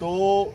2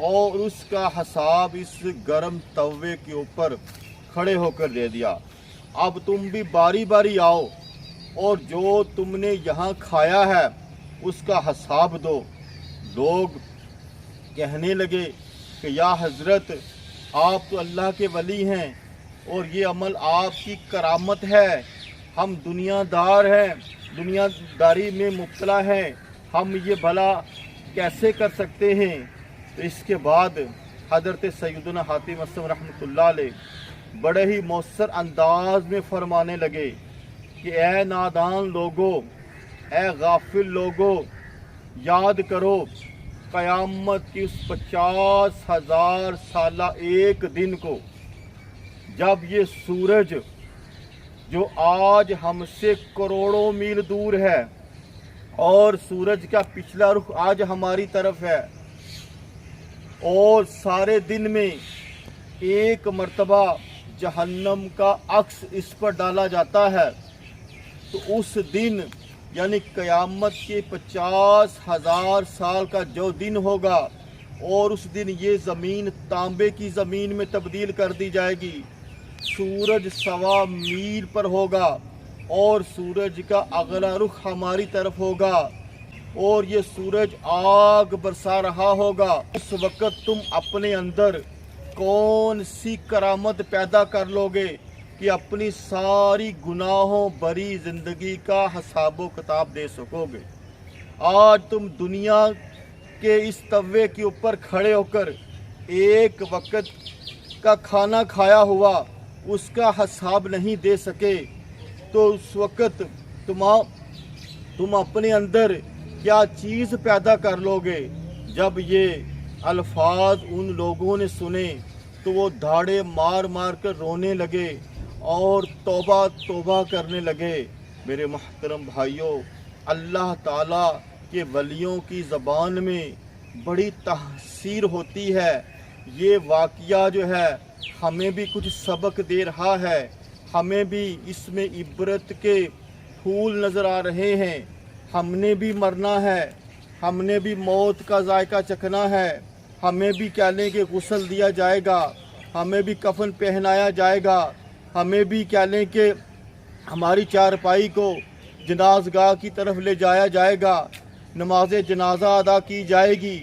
اور اس کا حساب اس گرم توے کے اوپر کھڑے ہو کر دے دیا۔ اب تم بھی باری باری آؤ اور جو تم نے یہاں کھایا ہے اس کا حساب دو۔ لوگ کہنے لگے کہ یا حضرت آپ تو اللہ کے ولی ہیں اور یہ عمل آپ کی کرامت ہے، ہم دنیا دار ہیں، دنیا داری میں مبتلا ہیں، ہم یہ بھلا کیسے کر سکتے ہیں؟ تو اس کے بعد حضرت سیدنا حاتم اسم رحمۃ اللہ علیہ بڑے ہی مؤثر انداز میں فرمانے لگے کہ اے نادان لوگو، اے غافل لوگو، یاد کرو قیامت کی اس 50,000 سالہ ایک دن کو، جب یہ سورج جو آج ہم سے کروڑوں میل دور ہے اور سورج کا پچھلا رخ آج ہماری طرف ہے اور سارے دن میں ایک مرتبہ جہنم کا عکس اس پر ڈالا جاتا ہے، تو اس دن یعنی قیامت کے 50,000 سال کا جو دن ہوگا اور اس دن یہ زمین تانبے کی زمین میں تبدیل کر دی جائے گی، سورج 1.25 میل پر ہوگا اور سورج کا اگلا رخ ہماری طرف ہوگا اور یہ سورج آگ برسا رہا ہوگا۔ اس وقت تم اپنے اندر کون سی کرامت پیدا کر لو گے کہ اپنی ساری گناہوں بری زندگی کا حساب و کتاب دے سکو گے؟ آج تم دنیا کے اس توے کے اوپر کھڑے ہو کر ایک وقت کا کھانا کھایا ہوا اس کا حساب نہیں دے سکے، تو اس وقت تم اپنے اندر کیا چیز پیدا کر لو گے؟ جب یہ الفاظ ان لوگوں نے سنے تو وہ دھاڑے مار مار کر رونے لگے اور توبہ توبہ کرنے لگے۔ میرے محترم بھائیوں، اللہ تعالیٰ کے ولیوں کی زبان میں بڑی تاثیر ہوتی ہے۔ یہ واقعہ جو ہے ہمیں بھی کچھ سبق دے رہا ہے، ہمیں بھی اس میں عبرت کے پھول نظر آ رہے ہیں۔ ہم نے بھی مرنا ہے، ہم نے بھی موت کا ذائقہ چکھنا ہے، ہمیں بھی کیا لیں کہ غسل دیا جائے گا، ہمیں بھی کفن پہنایا جائے گا، ہمیں بھی کیا لیں کہ ہماری چارپائی کو جنازگاہ کی طرف لے جایا جائے گا، نماز جنازہ ادا کی جائے گی،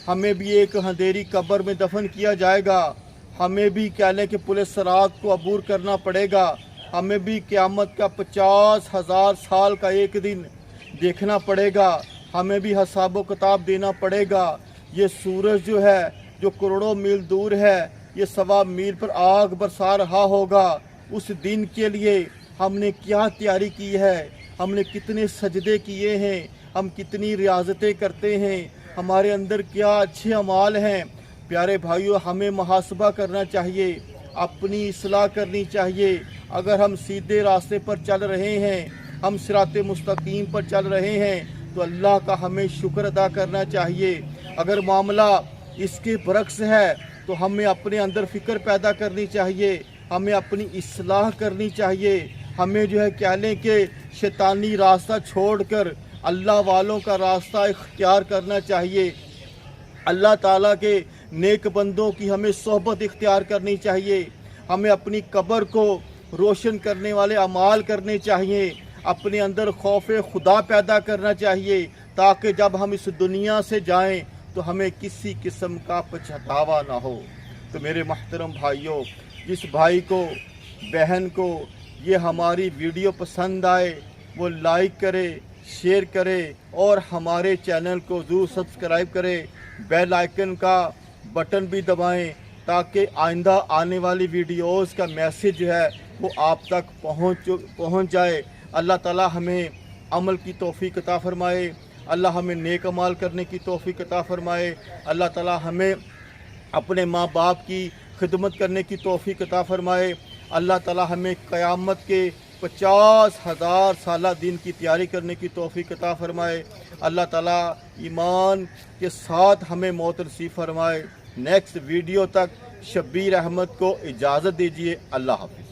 ہمیں بھی ایک اندھیری قبر میں دفن کیا جائے گا، ہمیں بھی کیا لیں کہ پل صراط کو عبور کرنا پڑے گا، ہمیں بھی قیامت کا 50,000 سال کا ایک دن دیکھنا پڑے گا، ہمیں بھی حساب و کتاب دینا پڑے گا۔ یہ سورج جو ہے جو کروڑوں میل دور ہے، یہ 1.25 میل پر آگ برسا رہا ہوگا۔ اس دن کے لیے ہم نے کیا تیاری کی ہے، ہم نے کتنے سجدے کیے ہیں، ہم کتنی ریاضتیں کرتے ہیں، ہمارے اندر کیا اچھے اعمال ہیں۔ پیارے بھائیوں، ہمیں محاسبہ کرنا چاہیے، اپنی اصلاح کرنی چاہیے۔ اگر ہم سیدھے راستے پر چل رہے ہیں، ہم صراط مستقیم پر چل رہے ہیں، تو اللہ کا ہمیں شکر ادا کرنا چاہیے۔ اگر معاملہ اس کے برعکس ہے تو ہمیں اپنے اندر فکر پیدا کرنی چاہیے، ہمیں اپنی اصلاح کرنی چاہیے، ہمیں جو ہے کہہ لیں کہ شیطانی راستہ چھوڑ کر اللہ والوں کا راستہ اختیار کرنا چاہیے۔ اللہ تعالیٰ کے نیک بندوں کی ہمیں صحبت اختیار کرنی چاہیے، ہمیں اپنی قبر کو روشن کرنے والے اعمال کرنے چاہیے، اپنے اندر خوف خدا پیدا کرنا چاہیے، تاکہ جب ہم اس دنیا سے جائیں تو ہمیں کسی قسم کا پچھتاوا نہ ہو۔ تو میرے محترم بھائیوں، جس بھائی کو بہن کو یہ ہماری ویڈیو پسند آئے وہ لائک کرے، شیئر کرے اور ہمارے چینل کو ضرور سبسکرائب کرے، بیل آئیکن کا بٹن بھی دبائیں تاکہ آئندہ آنے والی ویڈیوز کا میسیج جو ہے وہ آپ تک پہنچ جائے۔ اللہ تعالی ہمیں عمل کی توفیق عطا فرمائے، اللہ ہمیں نیک عمال کرنے کی توفیق عطا فرمائے، اللہ تعالی ہمیں اپنے ماں باپ کی خدمت کرنے کی توفیق عطا فرمائے، اللہ تعالی ہمیں قیامت کے 50,000 سالہ دن کی تیاری کرنے کی توفیق عطا فرمائے، اللہ تعالی ایمان کے ساتھ ہمیں موت نصیب فرمائے۔ نیکسٹ ویڈیو تک شبیر احمد کو اجازت دیجیے، اللہ حافظ۔